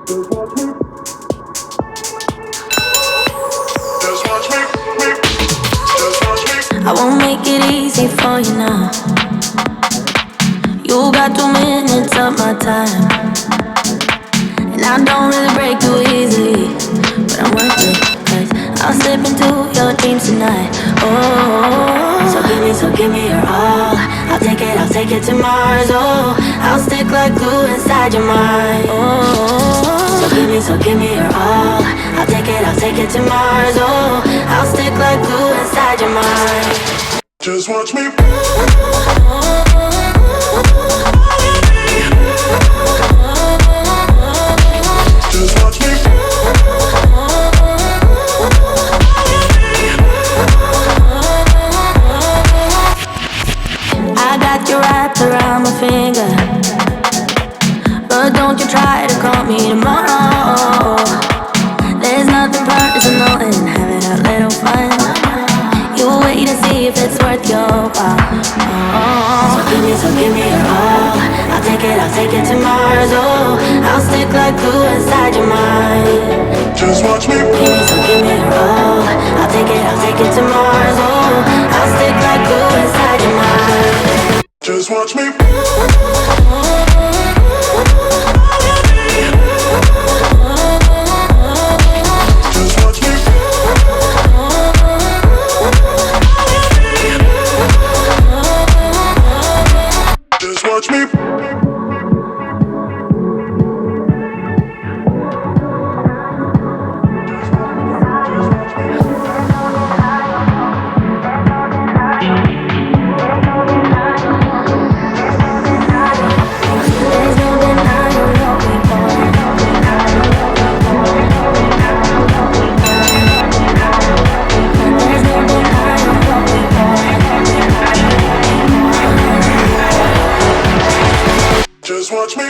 I won't make it easy for you now. You got 2 minutes of my time, and I don't really break too easily, but I'm worth it, 'cause I'll slip into your dreams tonight. Oh, so give me your all. I'll take it to Mars. Oh, I'll stick like glue inside your mind. Oh, so give me your all. I'll take it to Mars. Oh, I'll stick like glue inside your mind. Just watch me. Just watch me. I got you wrapped around my finger, but don't you try to call me tomorrow. There's nothing personal in having a little fun. You wait to see if it's worth your while. Oh. So give me your all. I'll take it to Mars. Oh, I'll stick like glue inside your mind. Just watch me. Give me your all. I'll take it to Mars. Oh, I'll stick like glue inside your mind. Just watch me. Watch me. Just watch me.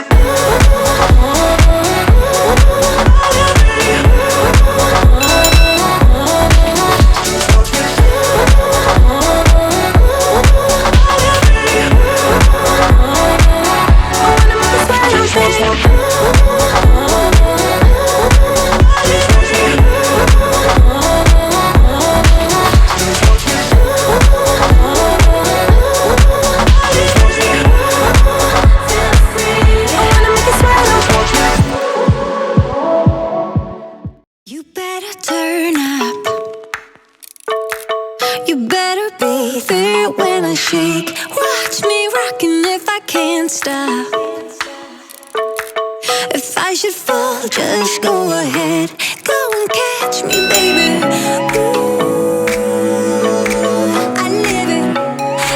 Just go ahead, go and catch me, baby. Ooh, I live it.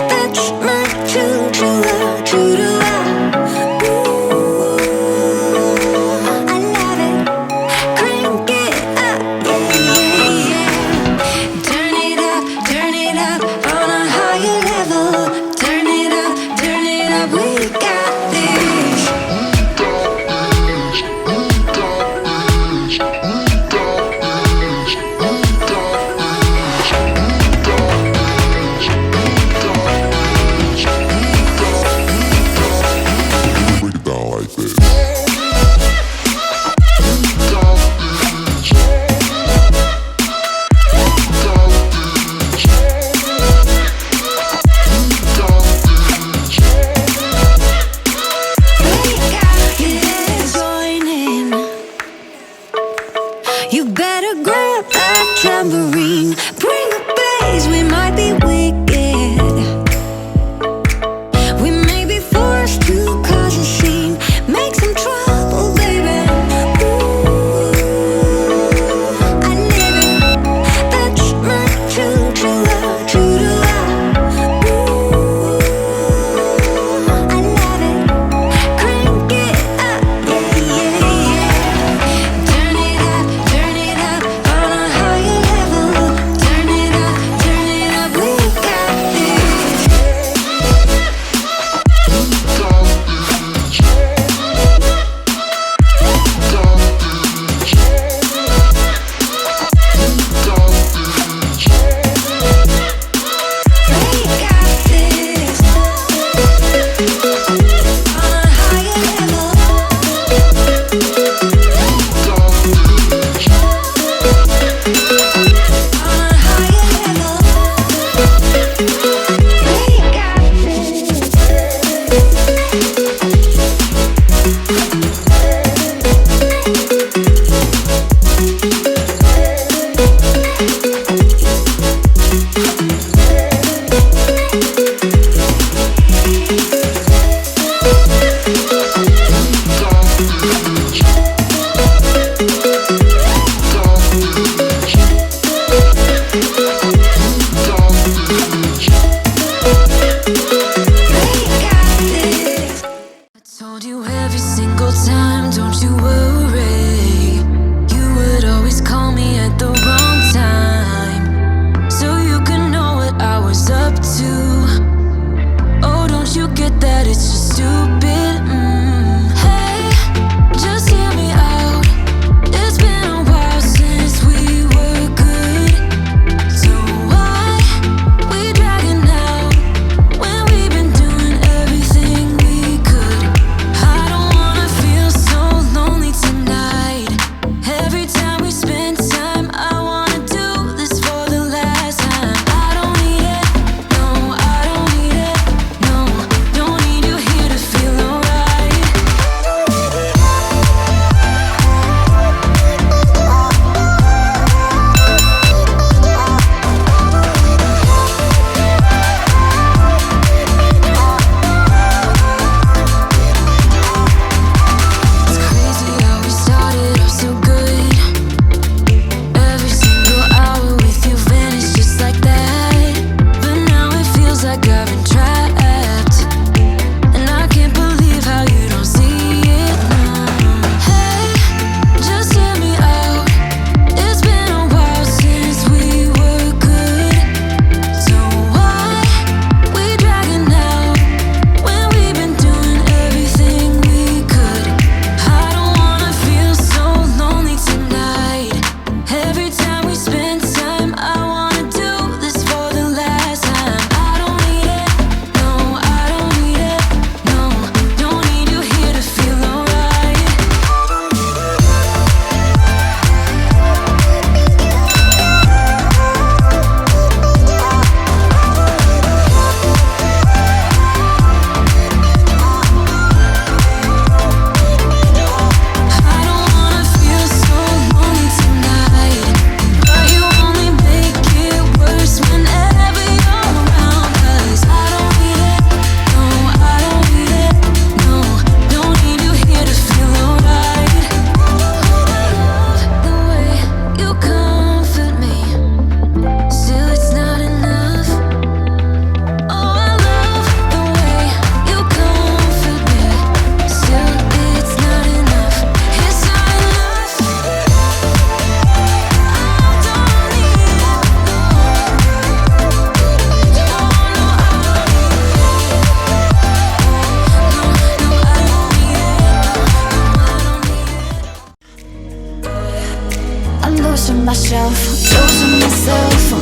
That's my true love, true to love. Ooh, I love it. Crank it up, yeah, yeah. Turn it up on a higher level. Turn it up, we got this. You better grab that tambourine. Bring the bass, we might be wicked. We may be forced to cause a scene. Make some trouble, baby. Ooh, I live it. That's my true love, true to love. Ooh, I love it. Crank it up, yeah, yeah, yeah. Turn it up on a higher level. Turn it up, we I'm losing myself, losing myself,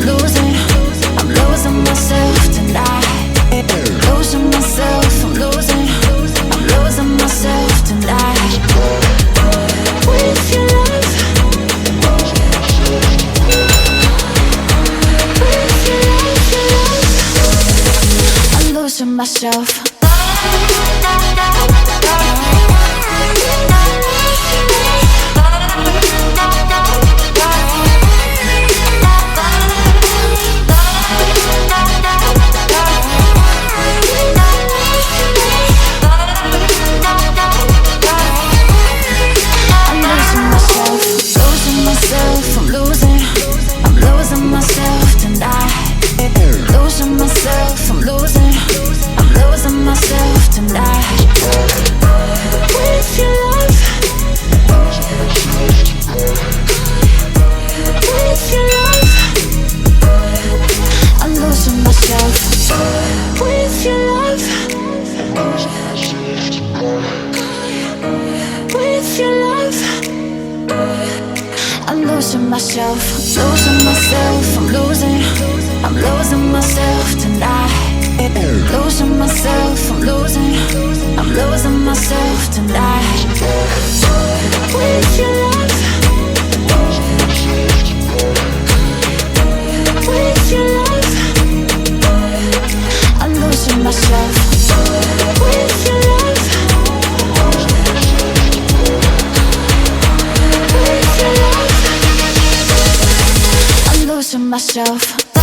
I'm losing myself tonight. Losing myself, I'm losing myself tonight. With your love, with your love, I'm losing myself. Myself.